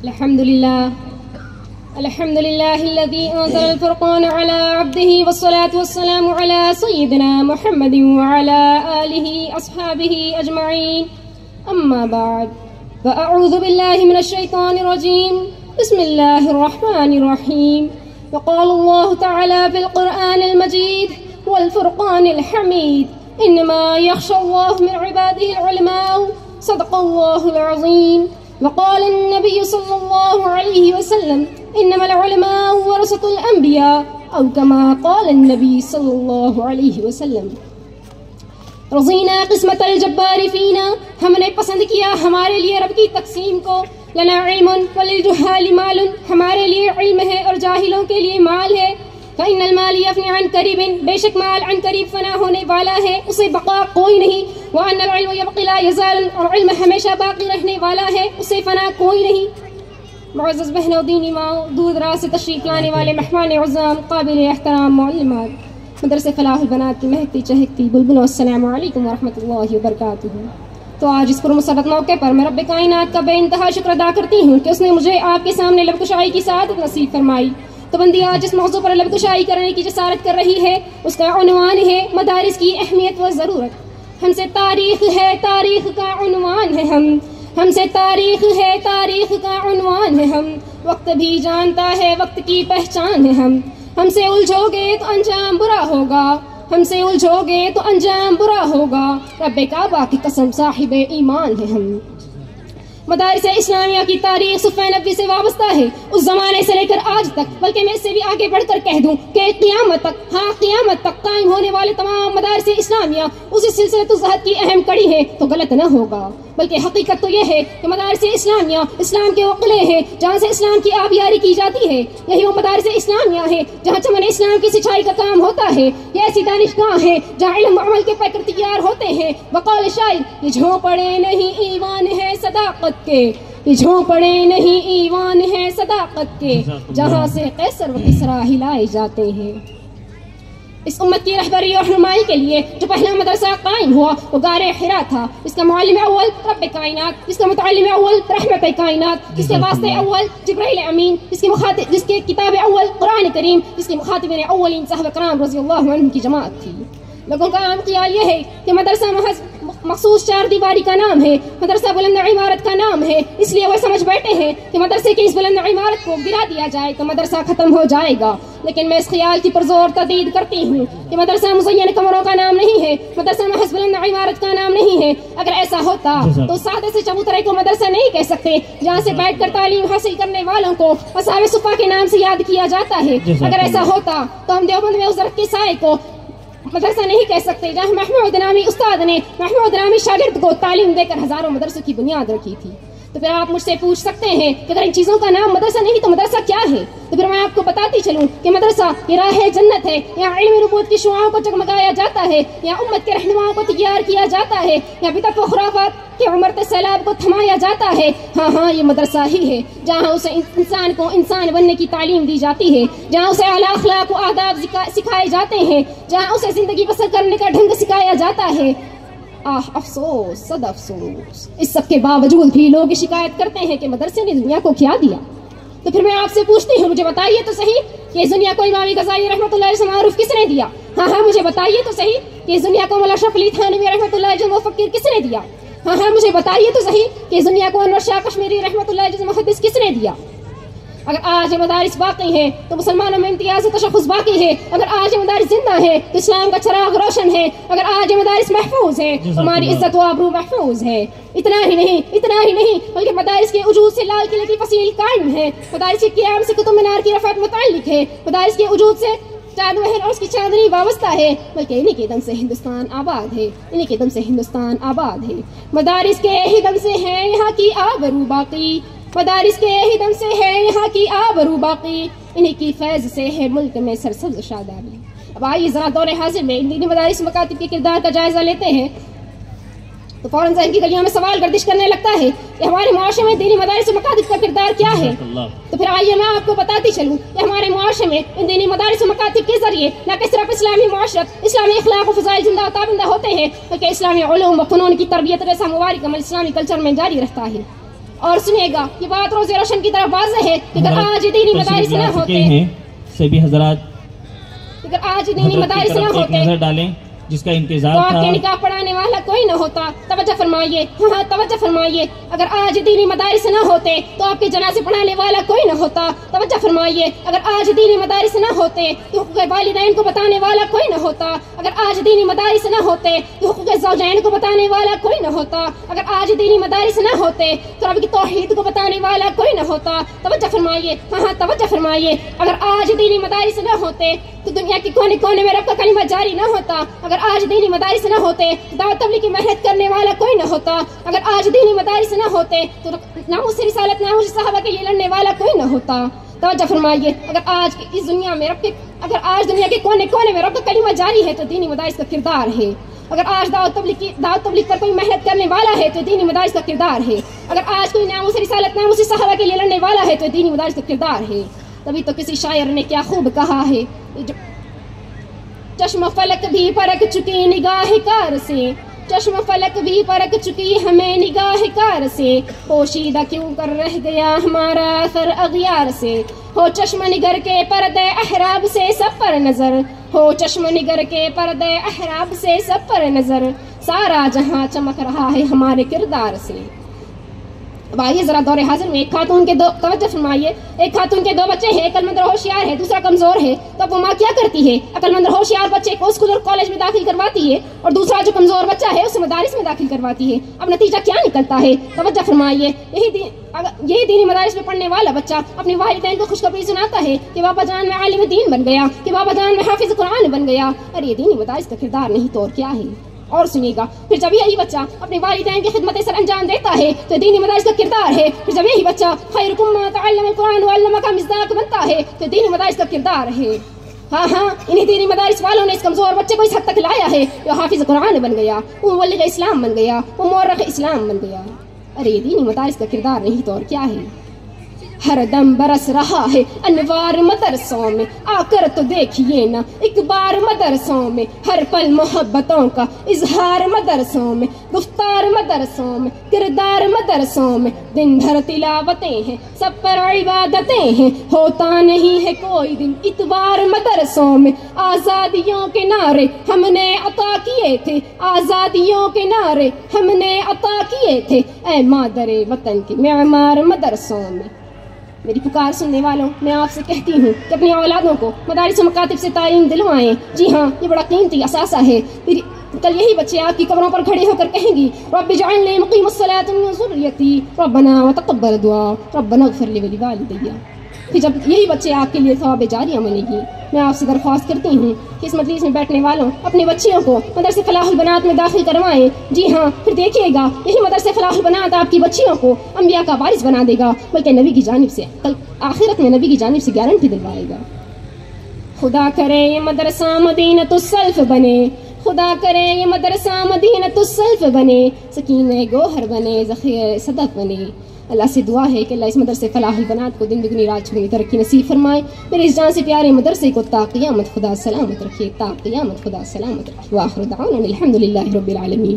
الحمد لله الذي أنزل الفرقان على عبده والصلاة والسلام على سيدنا محمد وعلى آله أصحابه أجمعين أما بعد فأعوذ بالله من الشيطان الرجيم بسم الله الرحمن الرحيم وقال الله تعالى في القرآن المجيد والفرقان الحميد إنما يخشى الله من عباده العلماء صدق الله العظيم وقال النبي صلى الله عليه وسلم إنما العلماء ورثة الأنبياء أو كما قال النبي صلى الله عليه وسلم رضينا قسمة الجبار فينا ہم نے پسند کیا ہمارے لیے رب کی تقسیم کو لنا علم وللجهال مال ہمارے لیے علم ہے اور جاہلوں کے لیے مال ہے فإن المال يفنى عن قريب بے شک مال عن قریب فنا ہونے والا ہے اسے بقا کوئی نہیں وأن العلم يبقى لا يزال اور علم ہمیشہ باقی رہنے والا ہے اسے فنا کوئی نہیں معزز بہنوں دینی ماں دور دراز سے تشریف لانے والے مہمان عظام قابل احترام معلمات مدرسہ فلاح البنات کی مہکتی چہکتی بلبلوں السلام علیکم ورحمۃ اللہ وبرکاتہ۔ تو آج اس پرمسرت موقع پر میں رب کائنات کا بے انتہا شکر ادا کرتی ہوں کہ اس نے مجھے آپ کے سامنے لب کشائی کی سعادت نصیب فرمائی۔ تو بندی آج جس موضوع پر لب کشائی کرنے کی جسارت کر رہی ہے اس کا عنوان ہے مدارس کی اہمیت و ضرورت۔ ہم سے تاریخ ہے تاریخ کا عنوان ہے ہم سے تاریخ ہے تاریخ کا عنوان ہے وقت بھی جانتا ہے وقت کی پہچان ہے ہم سے الجھو گے تو انجام برا ہوگا ہم سے الجھو گے تو انجام برا ہوگا رب کعبہ کی قسم صاحب ایمان ہے ہم۔ مدارس اسلامیہ کی تاریخ صفحہ نبوی سے وابستہ ہے اس زمانے سے لے کر آج تک، بلکہ میں اس سے بھی آگے بڑھ کر کہہ دوں کہ قیامت تک، ہاں قیامت تک قائم ہونے والے تمام مدارس اسلامیہ اسی سلسلۃ الزہد کی اہم کڑی ہے تو غلط نہ ہوگا، بلکہ حقیقت تو یہ ہے کہ مدارس اسلامیہ اسلام کے وہ قلعے ہیں جہاں سے اسلام کی آبیاری کی جاتی ہے، یہی وہ مدارس اسلامیہ ہے جہاں چمن اسلام کی سچائی کا کام ہوتا ہے، یہ ایسی دانشگاہ ہے جہاں علم و عمل کے پیکر تیار ہوتے ہیں۔ وقال شاعر یہ جھونپڑے نہیں ایوان ہے صداقت کے، یہ جھونپڑے نہیں ایوان ہے صداقت کے، جہاں سے قیصر و کسریٰ ہلائے جاتے ہیں۔ اس امت کی رہبری اور رہنمائی کے لیے جو پہلا مدرسہ قائم ہوا وہ غار حرا تھا، اس کا معلم اول رب کائنات، اس کا متعلم اول رحمت کائنات، جس کے واسطے اول جبرائیل امین، جس کے کتاب اول قرآن کریم، جس کے مخاطبین اولین صحابہ کرام رضی اللہ عنہم کی جماعت تھی۔ لوگوں کا عام خیال یہ ہے کہ مدرسہ محض مخصوص چار دیواری کا نام ہے، مدرسہ بلند عمارت کا نام ہے، اس لیے وہ سمجھ بیٹھے ہیں کہ مدرسے کی اس بلند عمارت کو گرا دیا جائے تو مدرسہ ختم ہو جائے گا، لیکن میں اس خیال کی پرزور تردید کرتی ہوں کہ مدرسہ مزین کمروں کا نام نہیں ہے، مدرسہ محض بلند عمارت کا نام نہیں ہے۔ اگر ایسا ہوتا تو سادے سے چبوترے کو مدرسہ نہیں کہہ سکتے جہاں سے بیٹھ کر تعلیم حاصل کرنے والوں کو اصحاب صفا کے نام سے یاد کیا جاتا ہے۔ اگر ایسا ہوتا تو ہم دیوبند میں اس درخت کے سائے کو مدرسہ نہیں کہہ سکتے جہاں محمود نامی استاد نے محمود نامی شاگرد کو تعلیم دے کر ہزاروں مدرسوں کی بنیاد رکھی تھی۔ تو پھر آپ مجھ سے پوچھ سکتے ہیں کہ اگر ان چیزوں کا نام مدرسہ نہیں تو مدرسہ کیا ہے؟ تو پھر میں آپ کو بتاتی چلوں کہ مدرسہ یہ راہ جنت ہے، یہاں علم نبوت کی شعاعوں کو جگمگایا جاتا ہے، یہاں امت کے رہنماؤں کو تیار کیا جاتا ہے، یہاں بدعت و خرافات کے عمرتے سیلاب کو تھمایا جاتا ہے۔ ہاں یہ مدرسہ ہی ہے جہاں اسے انسان کو انسان بننے کی تعلیم دی جاتی ہے، جہاں اسے اعلیٰ اخلاق و آداب سکھائے جاتے ہیں، جہاں اسے زندگی بسر کرنے کا ڈھنگ سکھایا جاتا ہے۔ افسوس صد افسوس، اس سب کے باوجود بھی لوگ شکایت کرتے ہیں کہ مدرسے نے دنیا کو کیا دیا۔ تو پھر میں آپ سے پوچھتی ہوں، مجھے بتائیے تو صحیح کہ اس دنیا کو امام غزالی رحمۃ اللہ علیہ سے معروف کس نے دیا؟ ہاں مجھے بتائیے تو صحیح کہ اس دنیا کو مولا اشرف علی تھانوی رحمۃ اللہ علیہ مفکر کس نے دیا؟ ہاں مجھے بتائیے تو صحیح کہ اس دنیا کو انور شاہ کشمیری رحمۃ اللہ علیہ محدث کس نے دیا؟ اگر آج یہ مدارس باقی ہیں تو مسلمانوں میں امتیاز و تشخص باقی ہے، اگر آج یہ مدارس زندہ ہے تو اسلام کا چراغ روشن ہے، اگر آج یہ مدارس محفوظ ہے تو ہماری عزت و آبرو محفوظ ہے۔ اتنا ہی نہیں بلکہ مدارس کے وجود سے لال قلعے کی فصیل قائم ہے، مدارس کے قیام سے قطب مینار کی رفعت متعلق ہے، مدارس کے وجود سے چاند مہر اور اس کی چاندنی وابستہ ہے، بلکہ انہی کے دم سے ہندوستان آباد ہے، انہی کے دم سے ہندوستان آباد ہے۔ مدارس کے ہی دم سے ہے یہاں کی آبرو باقی، مدارس کے ہی دم سے ہے یہاں کی آبرو باقی، انہی کی فیض سے ہے ملک میں سرسبز شادابی۔ اب آئیے ذرا دور حاضر میں ان دینی مدارس مکاتب کے کردار کا جائزہ لیتے ہیں تو فوراً ذہن کی گلیوں میں سوال گردش کرنے لگتا ہے کہ ہمارے معاشرے میں دینی مدارس مکاتب کا کردار کیا ہے؟ تو پھر آئیے میں آپ کو بتاتی چلوں کہ ہمارے معاشرے میں ان دینی مدارس مکاتب کے ذریعے نہ کہ صرف اسلامی معاشرت، اسلامی اخلاق و فضائل زندہ و تابندہ ہوتے ہیں، بلکہ اسلامی علوم و فنون کی تربیت جیسا مبارک عمل اسلامی کلچر میں جاری رہتا ہے۔ اور سنیے گا یہ بات روز روشن کی طرف واضح ہے کہ اگر آج دینی مدارس نہ ہوتے سبھی حضرات اگر آج دینی مدارس نہ ہوتے نظر ڈالیں جس کا انتظار تو آپ تھا. کے نکاح پڑھانے والا کوئی نہ ہوتا. توجہ فرمائیے, ہاں توجہ فرمائیے. اگر آج دینی مدارس نہ ہوتے تو آپ کے جنازے پڑھانے والا کوئی نہ ہوتا. توجہ فرمائیے. اگر آج دینی مدارس نہ ہوتے تو حقوق والدین کو بتانے والا کوئی نہ ہوتا. اگر آج دینی مدارس نہ ہوتے تو حقوق زوجین کو بتانے والا کوئی نہ ہوتا. اگر آج دینی مدارس نہ ہوتے تو رب کی توحید کو بتانے والا کوئی نہ ہوتا. توجہ فرمائیے, ہاں توجہ فرمائیے. اگر آج دینی مدارس نہ ہوتے تو دنیا کے کونے کونے میں رب کا کلمہ جاری نہ ہوتا. اگر آج دینی مدارس نہ ہوتے تو دعوت تبلیغ کی محنت کرنے والا کوئی نہ ہوتا. اگر آج دینی مدارس نہ ہوتے تو ناموس رسالت ناموس صحابہ کے لیے لڑنے والا کوئی نہ ہوتا. توجہ فرمائیے. اگر آج اس دنیا میں اگر آج دنیا کے کونے کونے میں رب کا کلمہ جاری ہے تو دینی مدارس کا کردار ہے. اگر آج دعوت تبلیغ پر کوئی محنت کرنے والا ہے تو دینی مدارس کا کردار ہے. اگر آج کوئی ناموس رسالت ناموس صحابہ کے لیے لڑنے والا ہے تو دینی مدارس کا کردار ہے. تبھی تو کسی شاعر نے کیا خوب کہا ہے, چشم فلک بھی پرکھ چکی نگاہ کار سے, چشم فلک بھی پرکھ چکی ہمیں نگاہ کار سے, پوشیدہ کیوں کر رہ گیا ہمارا اثر اغیار سے. ہو چشم نگر کے پردے احراب سے سب پر نظر, ہو چشم نگر کے پردے احراب سے سب پر نظر, سارا جہاں چمک رہا ہے ہمارے کردار سے. اب آئیے ذرا دور حاضر میں ایک خاتون کے توجہ فرمائیے. ایک خاتون کے 2 بچے ہیں, ایک عقلمند اور ہوشیار ہے, دوسرا کمزور ہے. تو اب وہ ماں کیا کرتی ہے؟ عقلمند اور ہوشیار بچے کو اسکول اور کالج میں داخل کرواتی ہے اور دوسرا جو کمزور بچہ ہے اسے مدارس میں داخل کرواتی ہے. اب نتیجہ کیا نکلتا ہے؟ توجہ فرمائیے. یہی دینی مدارس میں پڑھنے والا بچہ اپنے والدین کو خوشخبری سناتا ہے کہ بابا جان میں عالم دین بن گیا, کہ بابا جان میں حافظ قرآن بن گیا. اور یہ دینی مدارس کا کردار نہیں تو اور کیا ہے؟ اور سنیے گا, پھر جب یہی بچہ اپنے والدین کی خدمت سر انجام دیتا ہے تو دینی مدارس کا کردار ہے. پھر جب یہی بچہ خیرکم من تعلم القرآن وعلمہ کا مصداق بنتا ہے تو دینی مدارس کا کردار ہے. ہاں انہی دینی مدارس والوں نے اس کمزور بچے کو اس حد تک لایا ہے جو حافظ قرآن بن گیا, وہ مبلغ اسلام بن گیا, وہ مورخ اسلام بن گیا. ارے یہ دینی مدارس کا کردار نہیں تو اور کیا ہے؟ ہر دم برس رہا ہے انوار مدرسوں میں, آ کر تو دیکھیے نا ایک بار مدرسوں میں, ہر پل محبتوں کا اظہار مدرسوں میں, گفتار مدرسوں میں, کردار مدرسوں میں, دن بھر تلاوتیں ہیں سب پر عبادتیں ہیں, ہوتا نہیں ہے کوئی دن اتوار مدرسوں میں. آزادیوں کے نعرے ہم نے عطا کیے تھے, آزادیوں کے نعرے ہم نے عطا کیے تھے, اے مادر وطن کے معمار مدرسوں میں. میری پکار سننے والوں, میں آپ سے کہتی ہوں کہ اپنی اولادوں کو مدارس و مکاتب سے تعلیم دلوائیں. جی ہاں, یہ بڑا قیمتی اثاثہ ہے. کل یہی بچے آپ کی قبروں پر کھڑے ہو کر کہیں گی رب اجعلنی مقیم الصلاۃ من ذریتی ربنا وتقبل دعاء ربنا اغفر لی ولوالدی. پھر جب یہی بچے آپ کے لیے ثواب جاریہ بنے گی. میں آپ سے درخواست کرتی ہوں کہ اس مجلس میں بیٹھنے والوں اپنے بچیوں کو مدرسے فلاح البنات میں داخل کروائیں. جی ہاں, پھر دیکھیے گا یہی مدرسے فلاح البنات آپ کی بچیوں کو انبیاء کا وارث بنا دے گا, بلکہ نبی کی جانب سے کل آخرت میں نبی کی جانب سے گارنٹی دلوائے گا. خدا کرے یہ مدرسہ مدینۃ السلف بنے, خدا کرے یہ مدرسہ مدینۃ السلف بنے, سکینہ گوہر بنے, ذخیرہ صدف بنے. اللہ سے دعا ہے کہ اللہ اس مدرسے فلاح البنات کو دن دگنی رات چگنی ترقی نصیب فرمائے. میرے اس جان سے پیارے مدرسے کو تا قیامت خدا سلامت رکھے, تا قیامت خدا سلامت رکھے. وآخر دعوانا الحمد للہ رب العالمین.